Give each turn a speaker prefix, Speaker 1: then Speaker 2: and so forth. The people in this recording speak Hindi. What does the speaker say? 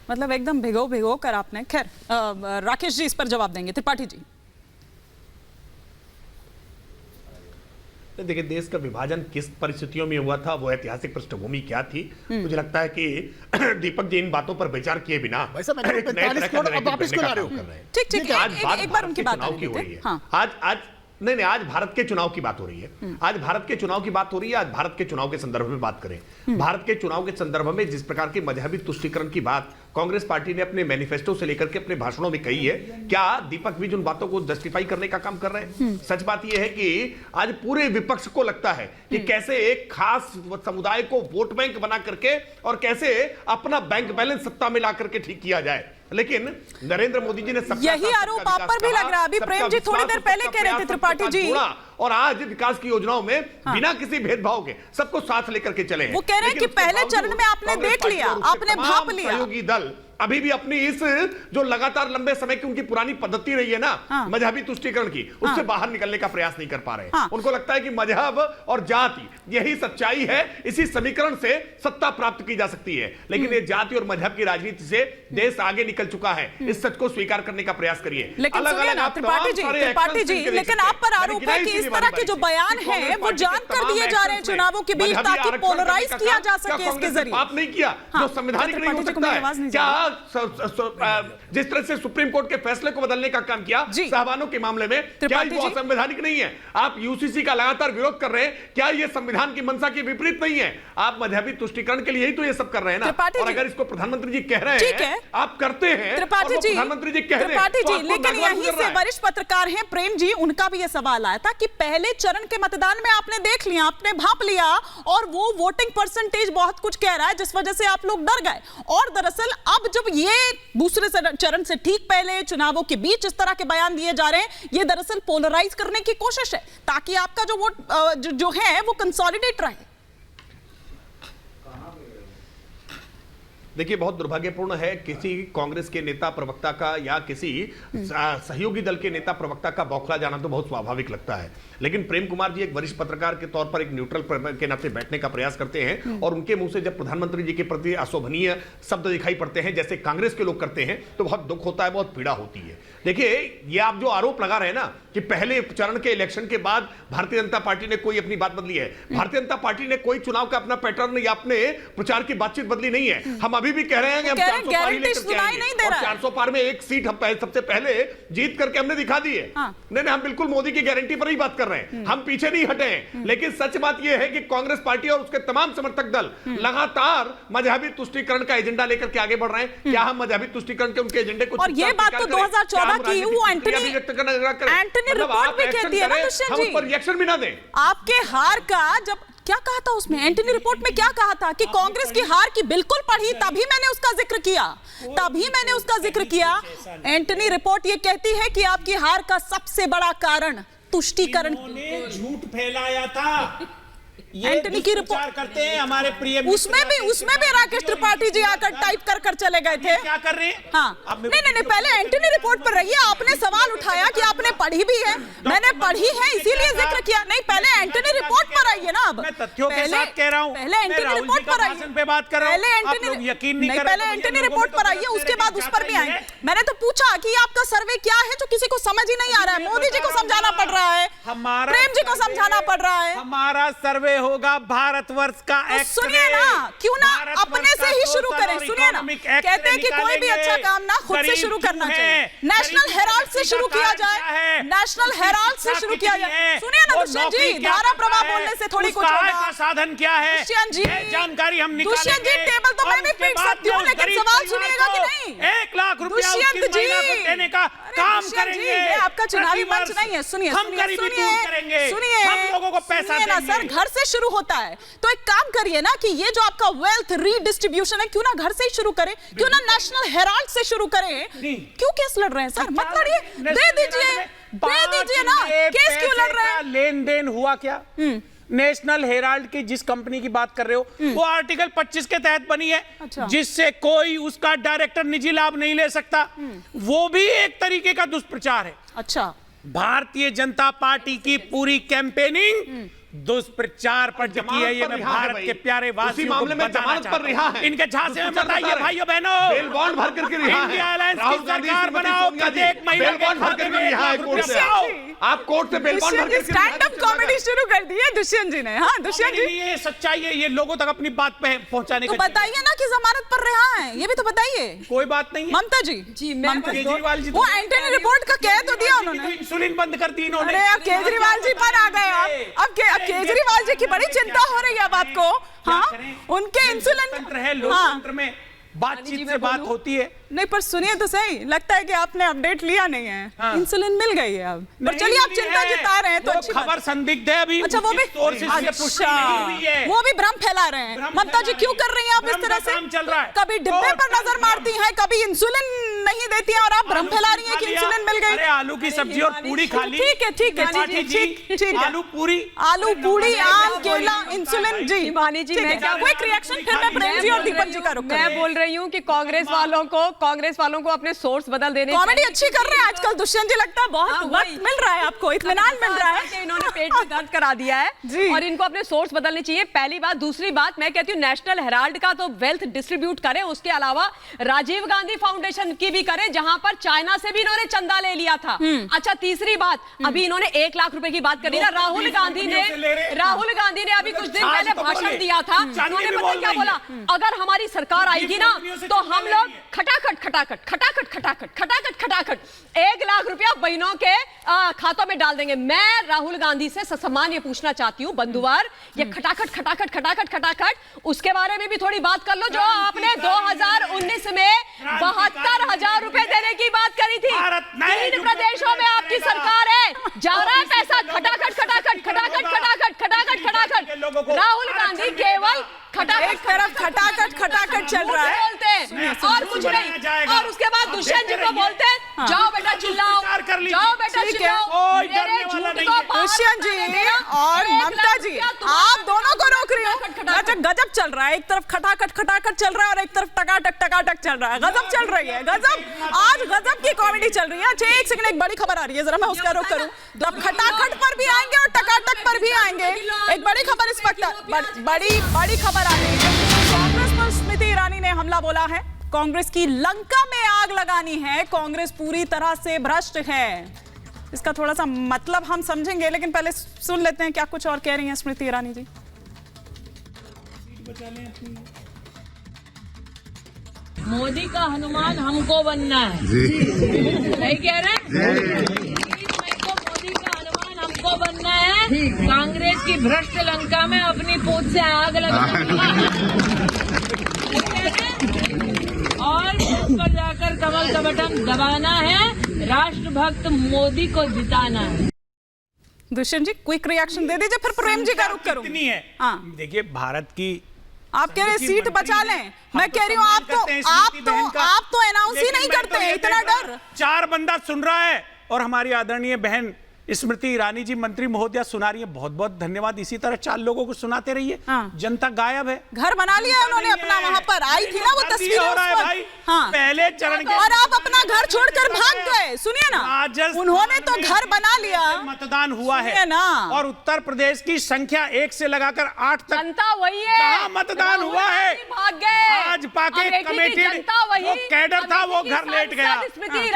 Speaker 1: मतलब एकदम भिगो भिगो कर आपने। खैर राकेश जी इस पर जवाब देंगे। त्रिपाठी जी।
Speaker 2: देखिए, देश का विभाजन किस परिस्थितियों में हुआ था, वो ऐतिहासिक पृष्ठभूमि क्या थी, मुझे लगता है कि दीपक जी इन बातों पर विचार किए बिना एक नए तरह का नैरेटिव बनने का काम कर रहे हैं।
Speaker 1: ठीक ठीक,
Speaker 2: आज बात
Speaker 1: एक बार उनकी बात
Speaker 2: चुनाव की हो रही है।
Speaker 1: हाँ।
Speaker 2: आज नहीं, आज भारत के चुनाव की बात हो रही है। आज भारत के चुनाव की बात हो रही है। आज भारत के चुनाव के संदर्भ में बात करें। भारत के चुनाव के संदर्भ में जिस प्रकार की मजहबी तुष्टीकरण की बात कांग्रेस पार्टी ने अपने मैनिफेस्टो से लेकर के अपने भाषणों में कही है, क्या दीपक भी उन बातों को जस्टिफाई करने का काम कर रहे हैं? सच बात यह है कि आज पूरे विपक्ष को लगता है कि कैसे एक खास समुदाय को वोट बैंक बना करके और कैसे अपना बैंक बैलेंस सत्ता में ला करके ठीक किया जाए। लेकिन नरेंद्र मोदी जी ने
Speaker 1: यही आरोप आप पर भी लग रहा है। अभी प्रेम जी थोड़ी देर पहले कह रहे थे त्रिपाठी जी,
Speaker 2: और आज विकास की योजनाओं में बिना किसी भेदभाव के सबको साथ लेकर के चले हैं।
Speaker 1: वो कह रहे हैं कि पहले चरण में आपने देख लिया, आपने भाप लिया।
Speaker 2: सहयोगी दल अभी भी अपनी इस जो लगातार लंबे समय की उनकी पुरानी पद्धति रही है ना, मजहबी तुष्टीकरण की, उससे बाहर निकलने का प्रयास नहीं कर पा रहे हैं। उनको लगता है कि मजहब और जाति यही सच्चाई है, इसी समीकरण से सत्ता प्राप्त की जा सकती है। लेकिन ये जाति और मजहब की राजनीति से देश आगे निकल चुका है। इस सच को स्वीकार करने का प्रयास करिए।
Speaker 1: त्रिपाठी जी, लेकिन आप पर आरोप है कि इस तरह के जो बयान हैं वो जानकर दिए जा रहे हैं चुनावों के बीच, ताकि पोलराइज किया जा सके इसके जरिए।
Speaker 2: पाप नहीं किया जो संवैधानिक नहीं हो सकता है। क्या जिस तरह से सुप्रीम कोर्ट के फैसले को बदलने का काम किया साहबानों के मामले में, क्या वो असंवैधानिक नहीं है? आप यूसीसी का लगातार विरोध कर रहे हैं, क्या ये संविधान की मंशा के विपरीत नहीं है? आप मजहबी तुष्टीकरण के लिए ही तो ये सब कर रहे हैं ना। और अगर इसको प्रधानमंत्री जी कह रहे हैं, आप करते हैं,
Speaker 1: त्रिपाठी जी,
Speaker 2: प्रधानमंत्री जी कह रहे हैं,
Speaker 1: त्रिपाठी जी, लेकिन यहीं से वरिष्ठ पत्रकार हैं प्रेम जी, उनका भी ये सवाल आया था कि पहले चरण के मतदान में आपने देख लिया, आपने भांप लिया, और वो वोटिंग परसेंटेज बहुत कुछ कह रहा है जिस वजह से आप लोग डर गए। और दरअसल अब जब ये दूसरे चरण से ठीक पहले चुनावों के बीच इस तरह के बयान दिए जा रहे हैं, ये दरअसल पोलराइज करने की कोशिश है ताकि आपका जो वोट जो है वो कंसोलिडेट रहे।
Speaker 2: देखिए, बहुत दुर्भाग्यपूर्ण है किसी कांग्रेस के नेता प्रवक्ता का या किसी सहयोगी दल के नेता प्रवक्ता का बौखला जाना तो बहुत स्वाभाविक लगता है। लेकिन प्रेम कुमार जी एक वरिष्ठ पत्रकार के तौर पर एक न्यूट्रल के नाते बैठने का प्रयास करते हैं, और उनके मुंह से जब प्रधानमंत्री जी के प्रति अशोभनीय शब्द दिखाई पड़ते हैं जैसे कांग्रेस के लोग करते हैं, तो बहुत दुख होता है, बहुत पीड़ा होती है। देखिए, ये आप जो आरोप लगा रहे हैं ना कि पहले चरण के इलेक्शन के बाद भारतीय जनता पार्टी ने कोई अपनी बात बदली है, भारतीय जनता पार्टी ने कोई चुनाव का अपना पैटर्न या अपने प्रचार की बातचीत बदली नहीं है। हम अभी भी कह रहे हैं कि हम 400 पार ही लेकर के आएंगे, और 400 पार में एक सीट हम सबसे पहले जीत करके हमने दिखा दी है। नहीं, हम बिल्कुल मोदी की गारंटी पर ही बात कर रहे हैं, हम पीछे नहीं हटे हैं। लेकिन सच बात यह है कि कांग्रेस पार्टी और उसके तमाम समर्थक दल लगातार मजहबी तुष्टीकरण का एजेंडा लेकर के आगे बढ़ रहे हैं। क्या हम मजहबी तुष्टीकरण के उनके एजेंडे को,
Speaker 1: और ये बात तो 2014 की वो एंटनी रिपोर्ट भी कहती है ना दुष्यंत जी,
Speaker 2: हम उस पर रिएक्शन भी ना दें।
Speaker 1: आपके हार का जब क्या कहा था उसमें, एंटनी रिपोर्ट में क्या कहा था कि कांग्रेस की हार की बिल्कुल पढ़ी, तभी मैंने उसका जिक्र किया। एंटनी रिपोर्ट ये कहती है कि आपकी हार का सबसे बड़ा कारण तुष्टीकरण,
Speaker 3: झूठ फैलाया था।
Speaker 1: एंटनी की रिपोर्ट
Speaker 3: करते हैं हमारे प्रिय,
Speaker 1: उसमें भी राकेश त्रिपाठी जी आकर टाइप कर चले गए थे।
Speaker 3: क्या कर रहे हैं?
Speaker 1: हाँ, नहीं, पहले एंटनी रिपोर्ट पर रहिए। आपने सवाल उठाया कि आपने पढ़ी भी है, मैंने पढ़ी है इसीलिए जिक्र किया। नहीं, पहले एंटनी रिपोर्ट पर आइए ना। अब
Speaker 3: मैं तथ्यों के साथ कह रहा हूं,
Speaker 1: पहले एंटनी रिपोर्ट पर आइए,
Speaker 3: पे बात कर रहा हूं,
Speaker 1: पहले
Speaker 3: यकीन नहीं कर रहे,
Speaker 1: पहले एंटनी रिपोर्ट पर आइए, उसके बाद उस पर भी आएंगे। मैंने तो पूछा कि आपका सर्वे क्या है जो किसी को समझ ही नहीं आ रहा है। मोदी जी को समझाना पड़ रहा है, प्रेम जी को समझाना पड़ रहा है।
Speaker 3: हमारा सर्वे होगा भारतवर्ष का।
Speaker 1: सुनिए ना, क्यों ना अपने से ही शुरू करें। सुनिए ना, कहते हैं कि कोई भी अच्छा काम ना खुद से शुरू करना चाहिए। नेशनल हेराल्ड से शुरू किया जाए, नेशनल हेराल्ड से शुरू किया जाए। सुनिए ना दुष्यंत जी, धारा प्रवाह बोलने से थोड़ी कुछ होगा।
Speaker 3: साधन क्या है
Speaker 1: दुष्यंत जी,
Speaker 3: जानकारी हम निकालेंगे।
Speaker 1: दुष्यंत जी, टेबल तो मैं भी पीट सकती हूँ, लेकिन सवाल सुनिएगा कि नहीं?
Speaker 3: 1 लाख रुपया
Speaker 1: दुष्यंत जी
Speaker 3: देने का काम करेंगे।
Speaker 1: आपका चुनावी मंच नहीं है। सुनिए,
Speaker 3: हम गरीबी दूर करेंगे, हम लोगों को पैसा देंगे।
Speaker 1: सर, घर से शुरू होता है, तो एक काम करिए ना कि ये जो आपका वेल्थ रीडिस्ट्रीब्यूशन है, क्यों ना घर से ही शुरू करें, क्यों ना नेशनल हेराल्ड से शुरू करें। क्यों केस लड़ रहे हैं सर? मत लड़िए, दे दीजिए ना। केस क्यों लड़ रहे हैं?
Speaker 3: लेन देन हुआ क्या? नेशनल हेराल्ड की जिस कंपनी की बात कर रहे हो, वो आर्टिकल 25 के तहत बनी है।
Speaker 1: अच्छा।
Speaker 3: जिससे कोई उसका डायरेक्टर निजी लाभ नहीं ले सकता। वो भी एक तरीके का दुष्प्रचार है।
Speaker 1: अच्छा,
Speaker 3: भारतीय जनता पार्टी की पूरी कैंपेनिंग दुष्प्रचार पर टिकी है ये। मैं भारत के प्यारे वासियों को बताना चाहता हूं, इनके झांसे में मत आइए भाइयों बहनों।
Speaker 2: बेल बॉन्ड भर करके रिहा है।
Speaker 3: इंडिया अलायंस
Speaker 2: राहुल
Speaker 3: की
Speaker 2: गांधी,
Speaker 3: सरकार
Speaker 2: श्रीमती
Speaker 3: बनाओ,
Speaker 2: सोनिया जी,
Speaker 3: प्रत्येक महिला
Speaker 2: बेल बॉन्ड भर करके रिहा है कोर्ट से। आप कोर्ट से बेल बॉन्ड भर करके
Speaker 1: स्टैंड अप कॉमेडी शुरू कर दी है दुष्यंत जी ने। हाँ दुष्यंत जी,
Speaker 3: ये सच्चाई है, ये लोगों तक अपनी बात पहुंचाने
Speaker 1: तो
Speaker 3: का।
Speaker 1: बताइए ना कि जमानत पर रहा है, ये भी तो बताइए।
Speaker 3: कोई बात नहीं है।
Speaker 1: ममता जी,
Speaker 4: जी मैं
Speaker 3: केजरीवाल जी
Speaker 1: वो एंटनी रिपोर्ट का कह तो दिया उन्होंने।
Speaker 3: इंसुलिन बंद कर दी इन्होंने।
Speaker 1: अरे अब केजरीवाल जी पर आ गए आप। अब केजरीवाल जी की बड़ी चिंता हो रही है अब आपको। हाँ उनके इंसुलिन
Speaker 3: लोकतंत्र है, लोकतंत्र में बातचीत से बात होती है।
Speaker 1: नहीं पर सुनिए तो सही, लगता है कि आपने अपडेट लिया नहीं है।
Speaker 3: हाँ।
Speaker 1: इंसुलिन मिल गई है अब, पर चलिए आप चिंता जता रहे हैं तो अच्छी
Speaker 3: खबर संदिग्ध है अभी।
Speaker 1: अच्छा वो भी वो भी भ्रम फैला रहे हैं। ममता जी क्यों कर रही हैं आप इस तरह से?
Speaker 3: चल रहा है,
Speaker 1: कभी डिब्बे पर नजर मारती हैं, कभी इंसुलिन नहीं देती हैं और आप भ्रम फैला रही हैं कि इंसुलिन मिल गई।
Speaker 3: अरे आलू की सब्जी और पूरी खा ली।
Speaker 1: ठीक है ठीक है ठीक है।
Speaker 3: आलू पूरी
Speaker 1: आम केला इंसुलिन जी।
Speaker 4: मानी जी, मैं क्या
Speaker 1: क्विक रिएक्शन, फिर मैं प्रेम जी और दीपक जी का रुख
Speaker 4: मैं बोल रही हूँ कि कांग्रेस वालों को अपने सोर्स बदल देने।
Speaker 1: कॉमेडी अच्छी कर रहे हैं आजकल दुष्यंत जी, लगता है बहुत वक्त मिल रहा है आपको, इत्मीनान मिल रहा है।
Speaker 4: इन्होंने पेट में दर्द करा दिया है
Speaker 1: जी।
Speaker 4: और इनको अपने सोर्स बदलने चाहिए, पहली बात। दूसरी बात, मैं कहती हूँ नेशनल हेराल्ड का तो वेल्थ डिस्ट्रीब्यूट करें, उसके अलावा राजीव गांधी फाउंडेशन की भी करें, जहां पर चाइना से भी इन्होंने चंदा ले लिया था। अच्छा तीसरी बात, अभी इन्होंने 1 लाख रुपए की बात करी ना। राहुल गांधी ने अभी कुछ दिन पहले भाषण दिया था। उन्होंने पता क्या बोला, अगर हमारी सरकार आएगी ना तो हम लोग खटाखट 1 लाख रुपया बहनों के खातों में डाल देंगे। मैं राहुल गांधी से ससम्मान ये पूछना चाहती हूँ, बंधुवार, ये खटाखट उसके बारे में भी थोड़ी बात कर लो, जो आपने 2019 में 72,000 रुपए देने की बात करी थी। 3 प्रदेशों में आपकी सरकार है, जा रहा है पैसा खटाखट। राहुल गांधी केवल
Speaker 1: एक तरफ खटाखट चल रहा है
Speaker 4: और कुछ नहीं, और उसके बाद दुष्यंत जी को बोलते हैं जाओ बेटा चिल्लाओ, जाओ बेटा चिल्लाओ।
Speaker 1: दुष्यंत जी और ममता जी, आप दोनों को रोक रही हो। अच्छा गजब चल रहा है, एक तरफ खटाखट चल रहा है और एक तरफ टकाटक चल रहा है। गजब चल रही है, गजब। आज गजब की कॉमेडी चल रही है। अच्छा एक सेकंड, एक बड़ी खबर आ रही है, जरा मैं उसका रुख करूं। तो खटाखट पर भी आएंगे और टकाटक पर भी आएंगे। एक बड़ी खबर इस वक्त, बड़ी खबर आ रही है। कांग्रेस पर स्मृति ईरानी ने हमला बोला है, कांग्रेस की लंका में आग लगानी है, कांग्रेस पूरी तरह से भ्रष्ट है। इसका थोड़ा सा मतलब हम समझेंगे, लेकिन पहले सुन लेते हैं क्या कुछ और कह रही हैं स्मृति ईरानी जी।
Speaker 5: मोदी का हनुमान हमको बनना है, नहीं कह रहे? मोदी का हनुमान हमको बनना है, कांग्रेस की भ्रष्ट लंका में अपनी पूंछ से आग लगाना और उस पर जाकर कमल का बटन दबाना है, राष्ट्रभक्त मोदी को जिताना है।
Speaker 1: दुष्यंत जी क्विक रिएक्शन दे दीजिए, फिर प्रेम जी का रुख करूं।
Speaker 3: कितनी है?
Speaker 1: हाँ
Speaker 3: देखिए भारत की,
Speaker 1: आप कह रहे सीट बचा लें, मैं कह रही हूँ आप तो अनाउंस ही नहीं करते, इतना डर।
Speaker 3: 4 बंदा सुन रहा है और हमारी आदरणीय बहन स्मृति ईरानी जी मंत्री महोदया सुना रही है, बहुत बहुत धन्यवाद। इसी तरह 4 लोगों को सुनाते रहिए।
Speaker 1: हाँ।
Speaker 3: जनता गायब है,
Speaker 1: घर बना लिया है उन्होंने अपना, वहां पर आई थी ना वो तस्वीर
Speaker 3: हो रहा है भाई।
Speaker 1: हाँ।
Speaker 3: पहले चरण के,
Speaker 1: और आप अपना घर छोड़कर भाग गए। सुनिए ना, उन्होंने तो घर बना लिया,
Speaker 3: मतदान हुआ है
Speaker 1: ना।
Speaker 3: और उत्तर प्रदेश की संख्या 1 से लगाकर 8 तक
Speaker 4: जनता वही है,
Speaker 3: जहां मतदान हुआ है,
Speaker 4: भाग गए।
Speaker 3: भाजपा के कमेटी
Speaker 4: जनता वही,
Speaker 3: कैडर था वो घर लेट गया।